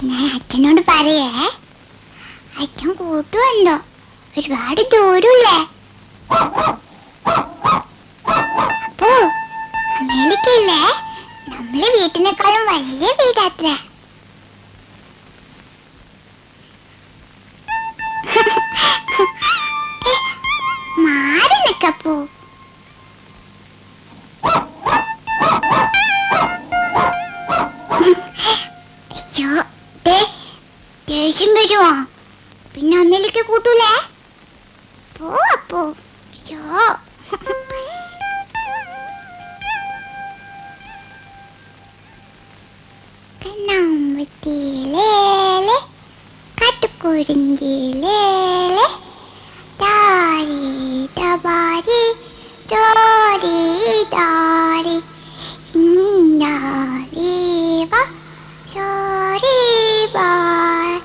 ഞാൻ അച്ഛനോട് പറയേ, അച്ഛൻ കൂട്ടുവന്നോ? ഒരുപാട് ദൂരമില്ലേ? അപ്പോ അമ്മയിലേക്കില്ലേ നമ്മളെ വീട്ടിനേക്കാളും വലിയ വീടാത്ര. മാറി നിക്കപ്പോ. അയ്യോ, ദേഷ്യം വരുമോ? പിന്നെ അമ്മയിലേക്ക് കൂട്ടൂലേ? പോ അപ്പോ. അയ്യോ, കണ്ണാമ്പത്തിയിലേലെ കാട്ടുകുരുങ്കിയിലേലെ താരി തബാരി ചോരി താരി ഇന്നാരീവ ചോരി ബായ്.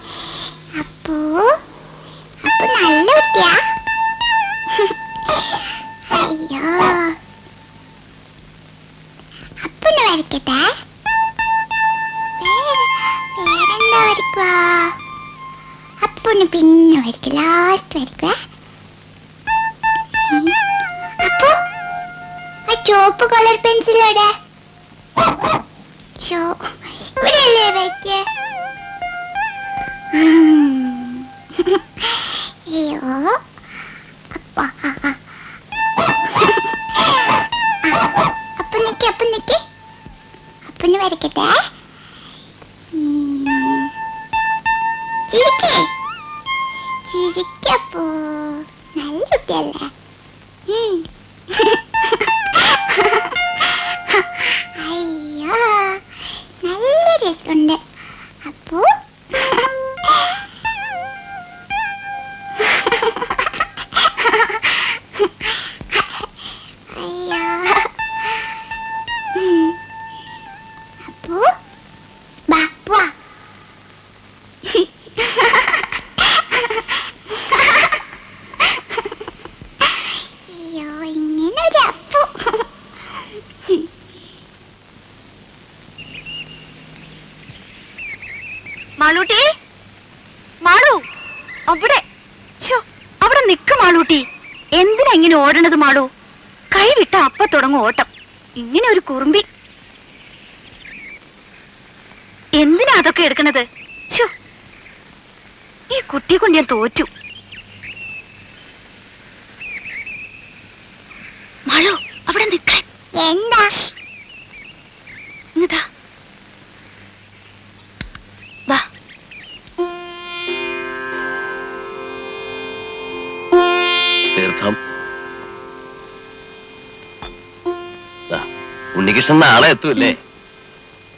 അപ്പോ നല്ല കുട്ടിയാ. അയ്യോ, അപ്പനെ വരയ്ക്കട്ടെ. പേരെന്താ വരയ്ക്കുക? അപ്പന് പിന്നെ വരയ്ക്കുക, ലാസ്റ്റ് വരയ്ക്കുക. അപ്പോ ആ ചുവപ്പ് കളർ പെൻസിലോടെ ഇവിടെ അല്ലേ വെച്ച്? അയ്യോ, അപ്പൊ നിക്ക് അപ്പന് വരയ്ക്കട്ടെ. ചിരിക്കപ്പോ നല്ല കുട്ടിയല്ലേ? അയ്യോ, നല്ല രസമുണ്ട്. അപ്പോ മാളൂട്ടി, മാളു, അവിടെ അവിടെ നിക്ക് മാളൂട്ടി. എന്തിനാ ഇങ്ങനെ ഓടണത് മാളു? കൈ വിട്ട അപ്പ തുടങ്ങും ഓട്ടം. ഇങ്ങനെ ഒരു കുറുമ്പി. എന്തിനാ അതൊക്കെ എടുക്കണത്? ഈ കുട്ടിയെ കൊണ്ട് ഞാൻ തോറ്റു. മാളു, അവിടെ നിക്കാൻ. എന്താ? ഇതാ വാ. തീർത്ഥം. ഉണ്ണികൃഷ്ണൻ നാളെ എത്തൂല്ലേ?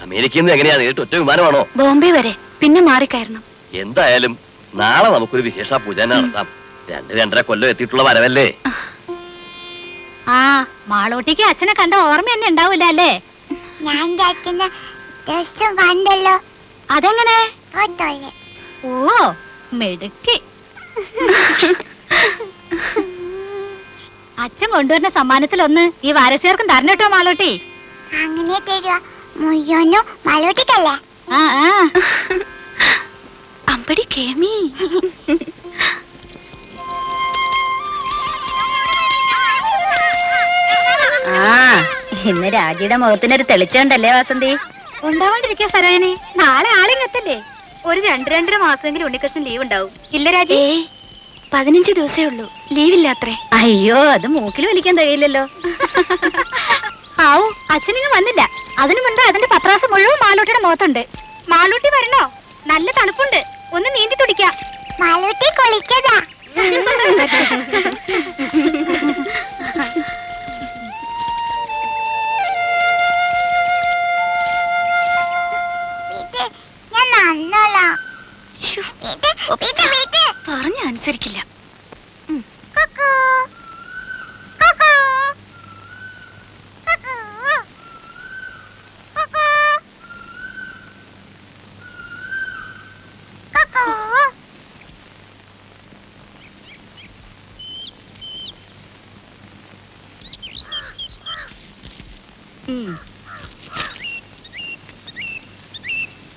അമേരിക്കയിൽ നിന്ന് എങ്ങനെയാ നേരിട്ട് ഒറ്റ വിമാനമാണോ? ബോംബെ വരെ, പിന്നെ മാറിക്കയറണം. എന്തായാലും നാളെ നമുക്കൊരു വിശേഷ പൂജ നടത്താം. 2-2.5 കൊല്ലം എത്തിയിട്ടുള്ള വരവല്ലേ? ആ, മാളൂട്ടിക്ക് അച്ഛനെ കണ്ട ഓർമ്മ തന്നെ ഉണ്ടാവില്ല അല്ലേ? ഞാൻ അച്ഛനെ ദിവസം കണ്ടല്ലോ. അതെങ്ങനെ? ഓ, മെടുക്കി. അച്ഛൻ കൊണ്ടുവരുന്ന സമ്മാനത്തിലൊന്ന് ഈ വാരസ്യർക്കും തരണട്ടോ മാളൂട്ടി. അങ്ങനെ തരുവ മുയ്യോനു മാളൂട്ടിക്കല്ലേ? ആ, അമ്പടി കേമി. ആ, ഇന്ന് രാജിയുടെ മുഖത്തിനൊരു തെളിച്ചുണ്ടല്ലേ വാസന്തി? ഉണ്ടാവാണ്ടിരിക്കാ സരായനെ. നാളെ ആളിങ്ങത്തല്ലേ? ഒരു 2-2.5 മാസമെങ്കിലും ഉണ്ണികൃഷ്ണൻ ലീവ് ഉണ്ടാവും. ഇല്ല രാജി? 15 ദിവസേ ഉള്ളൂ, ലീവില്ലാത്രേ. അയ്യോ, അത് മൂക്കിൽ വലിക്കാൻ കഴിയില്ലല്ലോ. ആവൂ, അച്ഛനിങ്ങ് വന്നില്ല. അതിനു മുൻപ് അതിന്റെ പത്രാസം മുഴുവൻ മാളൂട്ടിയുടെ മുഖത്തുണ്ട്. മാളൂട്ടി വരണോ? നല്ല തണുപ്പുണ്ട്, ഒന്ന് നീന്തി തുടിക്കാം. മാളൂട്ടി കുളിക്കതാ. പറഞ്ഞ അനുസരിക്കില്ല.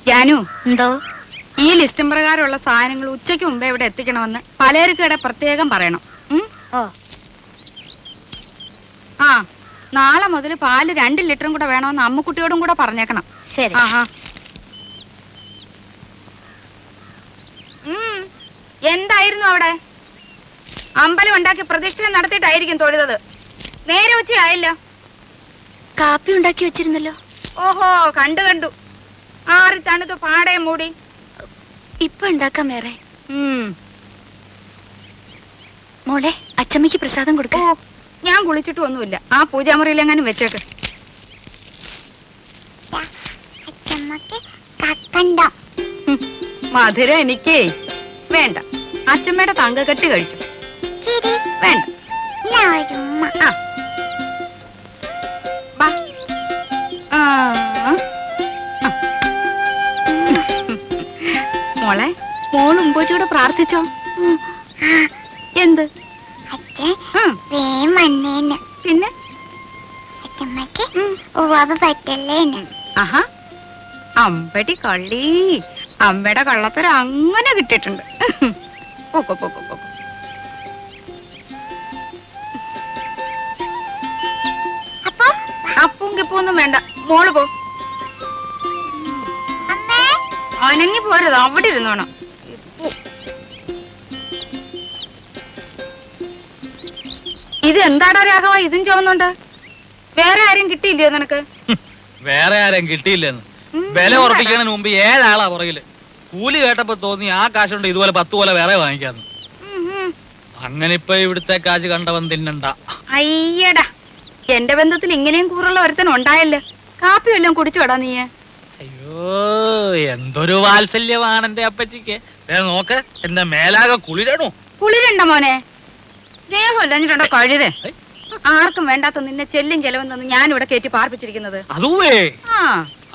ജാനു, എന്തോ? ഈ ലിസ്റ്റും പ്രകാരമുള്ള സാധനങ്ങൾ ഉച്ചയ്ക്ക് മുമ്പേ ഇവിടെ എത്തിക്കണമെന്ന് പലചരക്കടെ പ്രത്യേകം പറയണം. ഓ. ആ, നാളെ മുതൽ പാല് 2 ലിറ്ററും കൂടെ വേണമെന്ന് അമ്മുക്കുട്ടിയോടും കൂടെ പറഞ്ഞേക്കണം. ശരി. എന്തായിരുന്നു അവിടെ? അമ്പലം ഉണ്ടാക്കി പ്രതിഷ്ഠ നടത്തിയിട്ടായിരിക്കും തൊഴുതത്. നേരെ ഉച്ചയായില്ലോ. കാപ്പി ഉണ്ടാക്കി വെച്ചിരുന്നല്ലോ. ഓഹോ, കണ്ടു. ആറി തണുത്ത് പാടയും മൂടി. ഇപ്പൊ ഉണ്ടാക്കാം വേറെ. മോളെ, അച്ചമ്മയ്ക്ക് പ്രസാദം കൊടുക്ക. ഓ, ഞാൻ കുളിച്ചിട്ട് ഒന്നുമില്ല. ആ പൂജാമുറിയിലെങ്ങാനും വെച്ചേക്ക്. അച്ഛമ്മക്ക് കക്കണ്ട. മധുരം എനിക്കേ വേണ്ട. അച്ഛമ്മയുടെ തങ്കക്കെട്ട് കഴിച്ചു. ശരി, വേണ്ട. ഞാൻ ഒരു ഉമ്മ. ബാ. മോളെ, മോളും ഉമ്പോച്ചിയോട് പ്രാർത്ഥിച്ചോ? എന്ത്? അച്ഛൻ വേം വന്നേന്ന്. പിന്നെ അച്ഛമ്മക്ക് ഉവാവ് പറ്റല്ലേന്ന്. ആഹാ, അമ്പടി കള്ളി. അമ്മയുടെ കള്ളത്തരം അങ്ങനെ കിട്ടിയിട്ടുണ്ട്. പോക്കോ. അപ്പവും കിപ്പൊന്നും വേണ്ട, മോള് പോ. അനങ്ങി പോരുത്, അവിടെ ഇരുന്നോണം. ഇത് എന്താടാ രാഘവ, ഇതും ചുമന്നുണ്ട്? വേറെ ആരും കിട്ടിയില്ലയോ നിനക്ക്? വേറെ ആരും കിട്ടിയില്ലെന്ന് വില ഉറപ്പിക്കുന്നതിന് മുമ്പ് 7 ആളാ പുറകില്. കൂലി കേട്ടപ്പോ തോന്നി ആ കാശുണ്ട് ഇതുപോലെ 10 പോലെ വേറെ വാങ്ങിക്കാന്ന്. അങ്ങനെ ഇപ്പൊ ഇവിടുത്തെ കാശ് കണ്ടവൻ തിന്നണ്ട. അയ്യടാ, എന്റെ ബന്ധത്തിൽ ഇങ്ങനെയും കൂറുള്ള ഒരുത്തൻ ഉണ്ടായല്ലോ. കാപ്പി വല്ലതും കുടിച്ചോടാ നീ? അയ്യോ, എന്തൊരു വാത്സല്യമാണ് എന്റെ അപ്പച്ചിക്ക്. നോക്ക്, എന്റെ മേലാകെ കുളിരണോ. കുളിരണ്ട മോനെ, ദേഹമല്ലോ കഴുതേ. ആർക്കും വേണ്ടാത്ത നിന്നെ ചെല്ലും ചെലവും തന്ന് ഞാനിവിടെ കയറ്റി പാർപ്പിച്ചിരിക്കുന്നത്. അതുവേ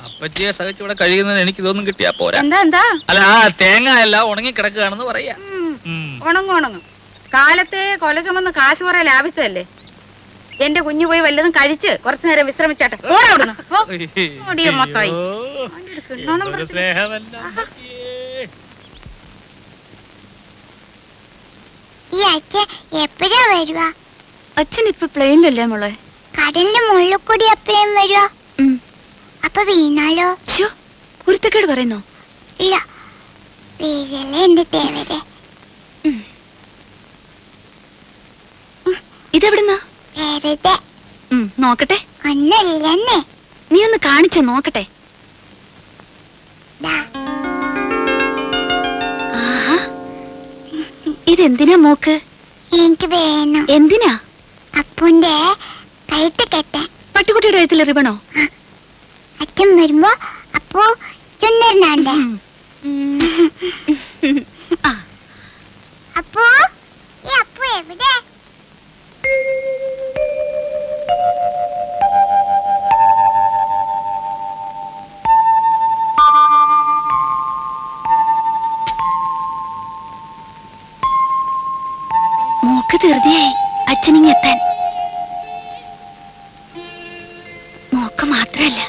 അപ്പച്ചിയെ സഹിച്ച് ഇവിടെ കഴിയുന്നതിന് എനിക്ക് ഇതൊന്നും കിട്ടിയാ പോരാ. എന്താ അല്ല, ആ തേങ്ങ എല്ലാം ഉണങ്ങി കിടക്കുകയാണെന്ന് പറയാ. ഉണങ്ങും. കാലത്തെ കൊല ചുമന്ന് കാശ് കുറെ ലാഭിച്ചതല്ലേ. എന്റെ കുഞ്ഞു പോയി വല്ലതും കഴിച്ച് കുറച്ചു നേരം വിശ്രമിച്ചാട്ടെ. മൊത്തമായി ഈ അച്ഛൻ എപ്പോഴാ വരുവാ? അച്ഛൻ ഇപ്പൊ പ്ലെയിനിലല്ലേ മോളെ? കടലിന്റെ മുകളിൽ കൂടി എപ്പോഴും വരുവാ? അപ്പൊ വീണാലോ? കുരുത്തക്കേട് പറയുന്നോ? ഇല്ല, വീഴല്ലേ എന്റെ തേവരെ. ഇതെവിടുന്നാ? വെറുതെ നോക്കട്ടെ. ഒന്നല്ലെന്നേ. നീ ഒന്ന് കാണിച്ചു നോക്കട്ടെ. ആഹാ, ഇതെന്തിനാ മോക്ക്? എനിക്ക് വേണം. എന്തിനാ? അപ്പുന്റെ കഴുത്ത് കെട്ടാൻ. പട്ടുകുട്ടിയുടെ കഴുത്തിൽ റിബണോ? അച്ഛൻ വരുമ്പോ അപ്പു ചുന്നറിനാണ്ടേ. അപ്പു, ഈ അപ്പു എവിടെ? മോക്ക് ധൃതിയായി അച്ഛനിങ് എത്താൻ. മോക്ക് മാത്രല്ല,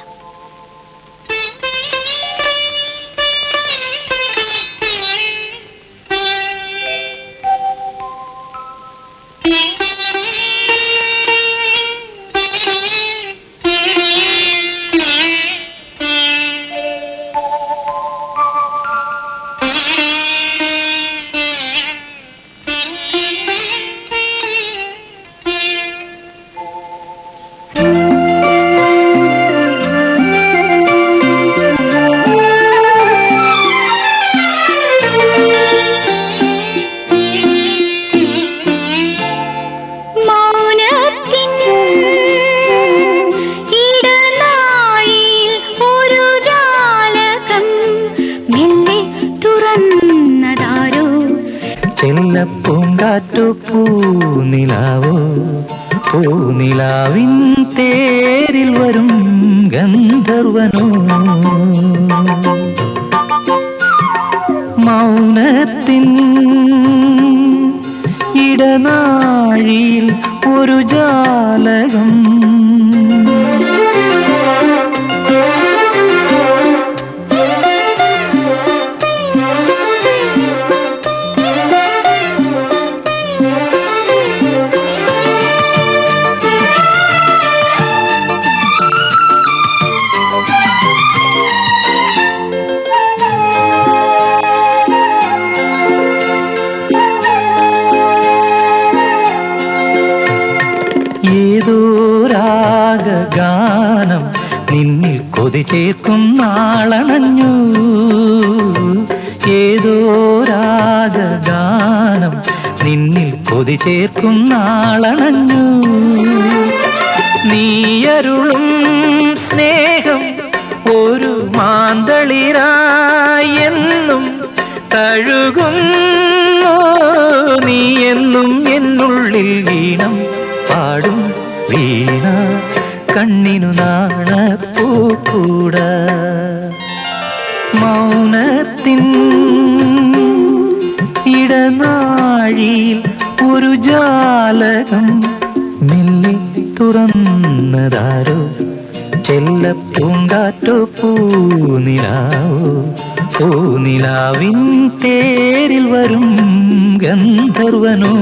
പൂങ്കാറ്റു പൂനിലാവോ, പൂനിലാവിൻ തേരിൽ വരും ഗന്ധർവനോ, മൗനത്തിൻ ഇടനാഴിയിൽ ഒരു ജാലകം, കൊതി ചേർക്കും നാളണഞ്ഞു ഏതോ രാഗഗാനം നിന്നിൽ കൊതി ചേർക്കും നാളണഞ്ഞു നീയരുളും സ്നേഹം ഒരു മാന്തളിരായെന്നും തഴുകുന്നു നീ എന്നും എന്നുള്ളിൽ വീണം പാടും വീണ കണ്ണിനു നാണപ്പൂക്കൂട മൗനത്തിൻ ഇടനാഴിയിൽ ഒരു ജാലകം മെല്ലെ തുറന്നതാരോ ചെല്ലപ്പൂങ്കാറ്റോ പൂനിലാവോ പൂനിലാവിൻ തേരിൽ വരും ഗന്ധർവനോ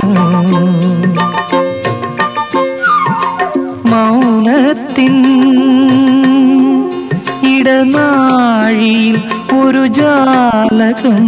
മൗനത്തിൻ ഇടനാഴിയിൽ ഒരു ജാലകം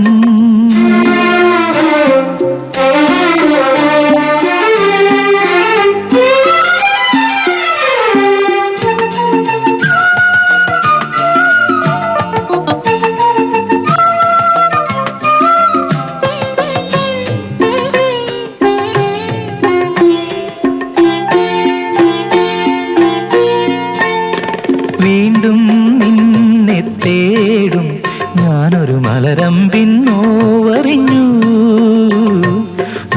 വീണ്ടും നിന്നെ തേടും ഞാനൊരു മലരമ്പിൻ നോവറിഞ്ഞു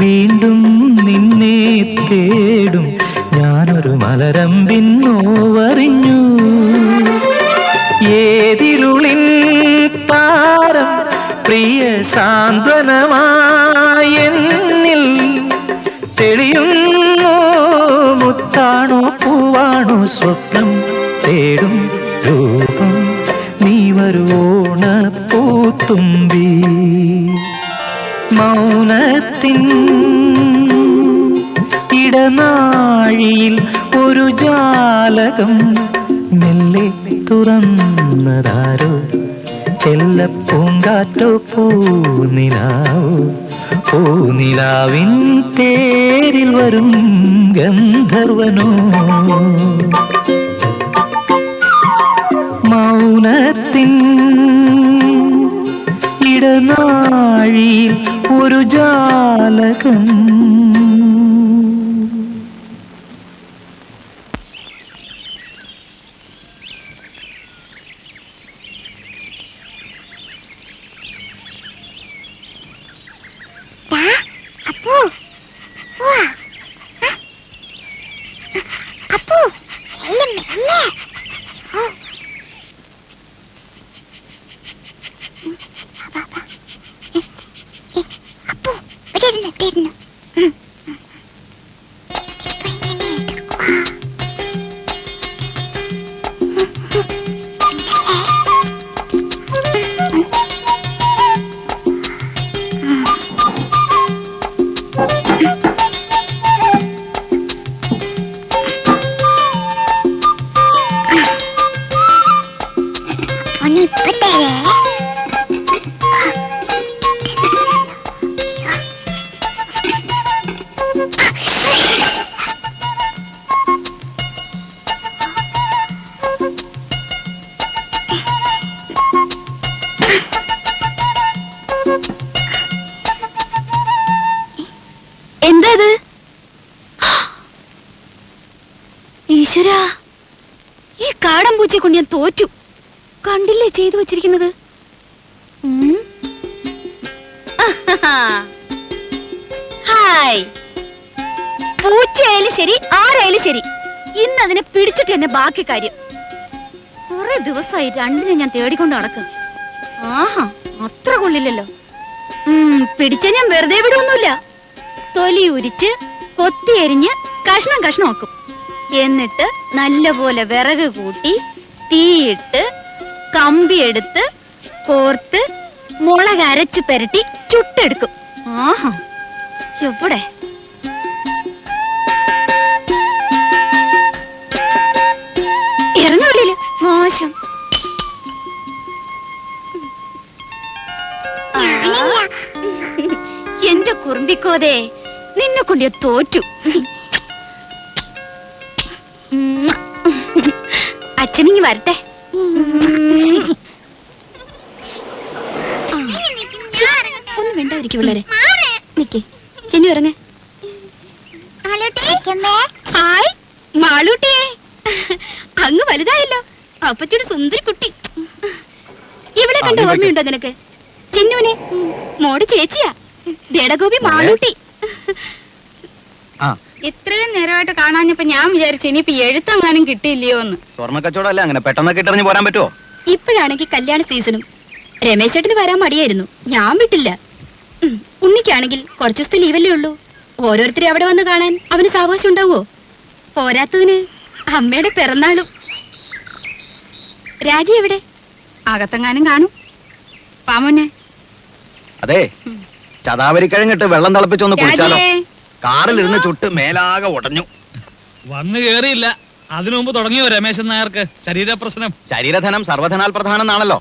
വീണ്ടും നിന്നെ തേടും ഞാനൊരു മലരമ്പിൻ നോവറിഞ്ഞു ഏതിരുളിൻ താരം പ്രിയ സാന്ത്വനമായെന്നിൽ തെളിയുന്നു മുത്താണോ പൂവാണോ സ്വപ്നം തേടും രൂപം നീ വരുവോണ പൂത്തുമ്പി മൗനത്തിൻ ഇടനാഴിയിൽ ഒരു ജാലകം മെല്ലെ തുറന്നതാരോ ചെല്ലപ്പൂങ്കാറ്റോ പൂനിലാവോ പൂനിലാവിൻ തേരിൽ വരും ഗന്ധർവനോ മൗനത്തിൻ ഇടനാഴിയിൽ ഒരു ജാലകം അപ്പു പോവാ അപ്പു മെല്ലെ മെല്ലെ അപ്പു ഇവിടെ ഇരുന്നു ഇപ്പൊ തരേ എന്താ ഈശ്വരാ ഈ കാടൻ പൂച്ചയെ കൊണ്ട് ഞാൻ തോറ്റു കണ്ടില്ലേ ചെയ്തു വച്ചിരിക്കുന്നത് ഹായ് പൂച്ചയായാലും ശരി ആരായാലും ശരി ഇന്ന് അതിനെ പിടിച്ചിട്ട് എന്നെ ബാക്കി കാര്യം കുറെ ദിവസമായി രണ്ടിനെ ഞാൻ തേടിക്കൊണ്ട് നടക്കും ആഹാ അത്ര കൊള്ളില്ലല്ലോ പിടിച്ച ഞാൻ വെറുതെ വിടൊന്നുമില്ല തൊലി ഉരിച്ച് കൊത്തി എരിഞ്ഞ് കഷ്ണം കഷ്ണമാക്കും എന്നിട്ട് നല്ലപോലെ വിറക് കൂട്ടി തീയിട്ട് കമ്പിയെടുത്ത് കോർത്ത് മുളക് അരച്ചു പെരട്ടി ചുട്ടെടുക്കും ആഹാ എവിടെ ഇറങ്ങില്ല മോശം എന്റെ കുറുമ്പിക്കോതെ നിന്നെ കൊണ്ട് ഞാൻ തോറ്റു അച്ഛനിങ്ങി വരട്ടെ ഒന്നും മിണ്ടാതിരിക്കും പിള്ളേരെ. നിക്കേ ചിന്നു ഇറങ്ങ. ഹായ് മാളൂട്ടിയെ, അങ്ങ് വലുതായല്ലോ. അപ്പച്ചിയുടെ സുന്ദരി കുട്ടി. ഇവളെ കണ്ട ഓർമ്മയുണ്ടോ നിനക്ക്? ചിന്നുവിനെ മോടെ ചേച്ചിയാ, ദേടഗോപി മാളൂട്ടി. ഇത്രയും നേരമായിട്ട് കാണാഞ്ഞപ്പോ ഞാൻ വിചാരിച്ചു ഇനിയിപ്പോ എഴുത്തെങ്ങാനും കിട്ടിയില്ലയോ എന്ന്. സ്വർണ്ണ കച്ചവടം അങ്ങനെ പെട്ടെന്നൊക്കെ ഇട്ടെറിഞ്ഞ് പോരാൻ പറ്റുമോ? ഇപ്പോഴാണെങ്കിൽ കല്യാണ സീസണും. രമേശ് ചേട്ടന് വരാൻ മടിയായിരുന്നു, ഞാൻ വിട്ടില്ല. ഉണ്ണിക്കാണെങ്കിൽ കുറച്ചു ദിവസത്തെ ലീവല്ലേ ഉള്ളൂ. ഓരോരുത്തരെ അവിടെ വന്ന് കാണാൻ അവന് സാവകാശം ഉണ്ടാവോ? പോരാത്തതിന് അമ്മയുടെ പിറന്നാളും. രാജി എവിടെ? അകത്തെങ്ങാനും കാണും. പാമോനെ അതെ, ശതാവരിക്കഴിഞ്ഞിട്ട് വെള്ളം തിളപ്പിച്ചൊന്ന് കുടിച്ചാലോ? രാജിയേ. കാറിലിരുന്ന് ചുട്ട് മേലാകെ ഉടഞ്ഞു. വന്നു കേറിയില്ല, അതിനു മുമ്പ് തുടങ്ങിയോ രമേശൻ നായർക്ക് ശരീരപ്രശ്നം? ശരീരധനം സർവധനാൽ പ്രധാനം എന്നാണല്ലോ.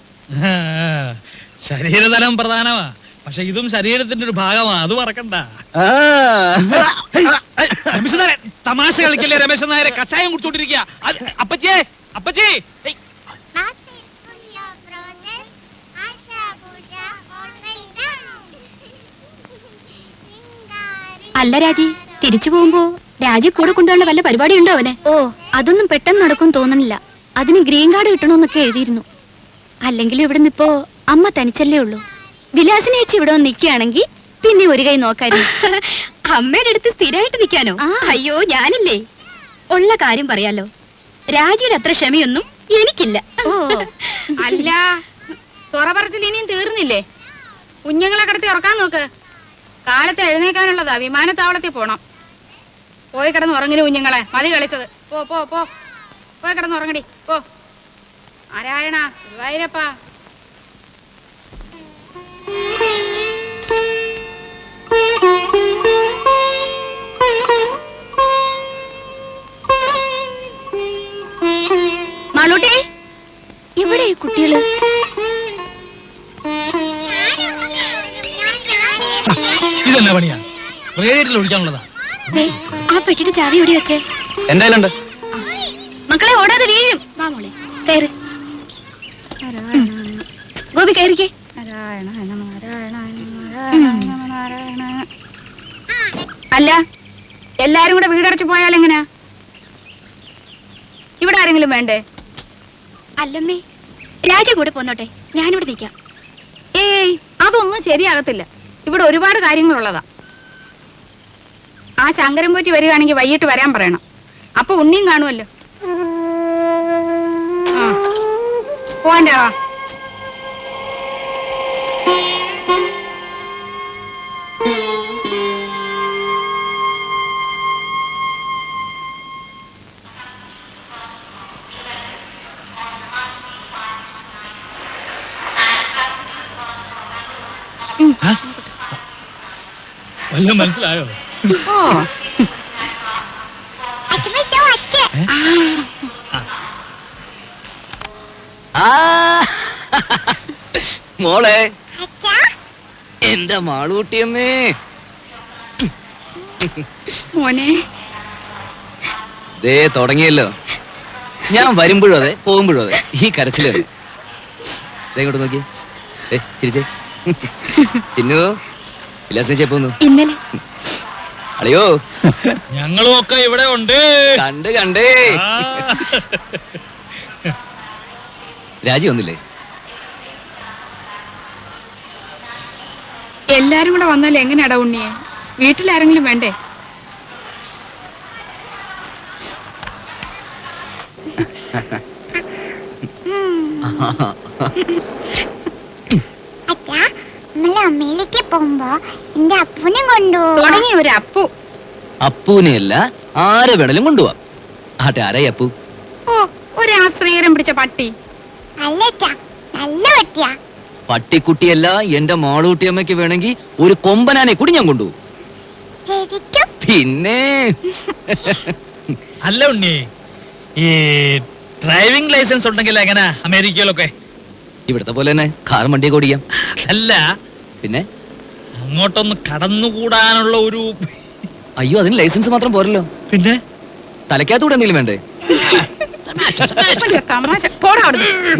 ശരീരധനം പ്രധാനമാ, പക്ഷെ ഇതും ശരീരത്തിന്റെ ഒരു ഭാഗമാ, അത് മറക്കണ്ട. ആ. രമേശൻ നായരെ, തമാശ കളിക്കല്ലേ രമേശൻ നായരെ? കഷായം കൊടുത്തോണ്ടിരിക്കുക. അപ്പച്ചേ, അപ്പച്ചേ, ഏയ്, അല്ല രാജി, തിരിച്ചു പോകുമ്പോ രാജി കൂടെ കൊണ്ടുള്ള വല്ല പരിപാടി ഉണ്ടോ അവനെ? ഓ, അതൊന്നും പെട്ടെന്ന് നടക്കും തോന്നണില്ല. അതിന് ഗ്രീൻ കാർഡ് കിട്ടണമെന്നൊക്കെ എഴുതിയിരുന്നു. അല്ലെങ്കിൽ ഇവിടുന്ന് ഇപ്പോ അമ്മ തനിച്ചല്ലേ ഉള്ളൂ. വിലാസിനെ ചേച്ചി ഇവിടെ വന്ന് നിൽക്കുകയാണെങ്കിൽ പിന്നെ ഒരു കൈ നോക്കായിരുന്നു. അമ്മയുടെ അടുത്ത് സ്ഥിരമായിട്ട് നിൽക്കാനോ? അയ്യോ, ഞാനില്ലേ. ഉള്ള കാര്യം പറയാലോ, രാജിയുടെ അത്ര ക്ഷമയൊന്നും എനിക്കില്ല. ഓ, അല്ല, സൊറ പറച്ചിൽ ഇനിയും തീർന്നില്ലേ? കുഞ്ഞുങ്ങളെ കിടത്തി ഉറക്കാൻ നോക്ക്. കാലത്ത് എഴുന്നേക്കാനുള്ളതാ, വിമാനത്താവളത്തിൽ പോണം. പോയി കിടന്ന് ഉറങ്ങിന് കുഞ്ഞുങ്ങളെ, മതി കളിച്ചത്. പോ പോ പോ, പോയി കിടന്ന് ഉറങ്ങടി പോ. നാരായണ ഗുരുവായൂരപ്പാ. മാളൂട്ടി, ഇവിടെ ഈ കുട്ടികള് ഇതെന്നാ പണിയാ? റേഡിയേറ്ററിൽ ഒഴിക്കാനുള്ളതാ. ആ പെട്ടിയുടെ ചാവി എവിടെ വെച്ചേ? എന്റെ കയ്യിലുണ്ട്. മക്കളെ ഓടാതെ വീഴും. വാ മോളെ, കയറ്. ഗോപി കയറിക്കേ. അല്ല, എല്ലാരും കൂടെ വീടടച്ചു പോയാൽ എങ്ങനെയാ? ഇവിടെ ആരെങ്കിലും വേണ്ടേ? അല്ലമ്മേ, രാജ കൂടെ പോന്നോട്ടെ, ഞാനിവിടെ നിൽക്കാം. ഏയ്, അതൊന്നും ശരിയാകത്തില്ല. ഇവിടെ ഒരുപാട് കാര്യങ്ങളുള്ളതാ. ആ ശങ്കരൻ പോറ്റി വരികയാണെങ്കിൽ വൈകിട്ട് വരാൻ പറയണം. അപ്പൊ ഉണ്ണിയും കാണുമല്ലോ. പോവാൻ്റെ വാ. വല്ലതും മനസ്സിലായോ? ഓ, മോളെ, എന്റെ മാളൂട്ടിയമ്മേ. മോനെ, ദേ തുടങ്ങിയല്ലോ. ഞാൻ വരുമ്പോഴും അതെ, പോകുമ്പോഴും അതെ, ഈ കരച്ചിലല്ലേ. ഇങ്ങോട്ട് നോക്കി, ചിരിച്ചേ. ചിന്നു, വിലാസിനെ ചേപ്പോന്നു. ഇന്നലെ അളിയോ, ഞങ്ങളും ഒക്കെ ഇവിടെ ഉണ്ട്. കണ്ടേ. ആ. രാജി ഒന്നില്ലേ? എല്ലാരും കൂടെ വന്നാൽ എങ്ങനെയാടാ ഉണ്ണിയെ? വീട്ടിലാരെങ്കിലും വേണ്ടേ? അച്ഛാ, നമ്മള് അമ്മയിലേക്ക് പോകുമ്പോ എന്റെ അപ്പൂനെ കൊണ്ടുപോകും. തുടങ്ങി ഒരു അപ്പു. അപ്പൂനെയല്ല, ആരെ വേണേലും കൊണ്ടുപോവാം. ആട്ടെ, ആരായി അപ്പു? ഓ, ഒരു ആശ്രീകരം പിടിച്ച പട്ടി. അല്ല അച്ഛാ, നല്ല പട്ടിയാ. പട്ടിക്കുട്ടിയല്ല, എന്റെ മാളൂട്ടിയമ്മയ്ക്ക് വേണമെങ്കിൽ ഒരു കൊമ്പനാനെ കൂടി ഞാൻ കൊണ്ടുപോകും. ശരിക്കും? പിന്നെ അല്ല ഉണ്ണി, ഈ ഡ്രൈവിംഗ് ലൈസൻസ് ഉണ്ടെങ്കിൽ എങ്ങനെ അമേരിക്കയിലൊക്കെ? ഇവിടുത്തെ പോലെ തന്നെ കാർ വണ്ടിയൊക്കെ ഓടിക്കാം. അതല്ല, പിന്നെ അങ്ങോട്ടൊന്ന് കടന്നുകൂടാനുള്ള ഒരു... അയ്യോ, അതിന് ലൈസൻസ് മാത്രം പോരല്ലോ. പിന്നെ തലയ്ക്കകത്തൂടെ എന്തെങ്കിലും വേണ്ടേ? തമാശ പോടാ അവിടുന്ന്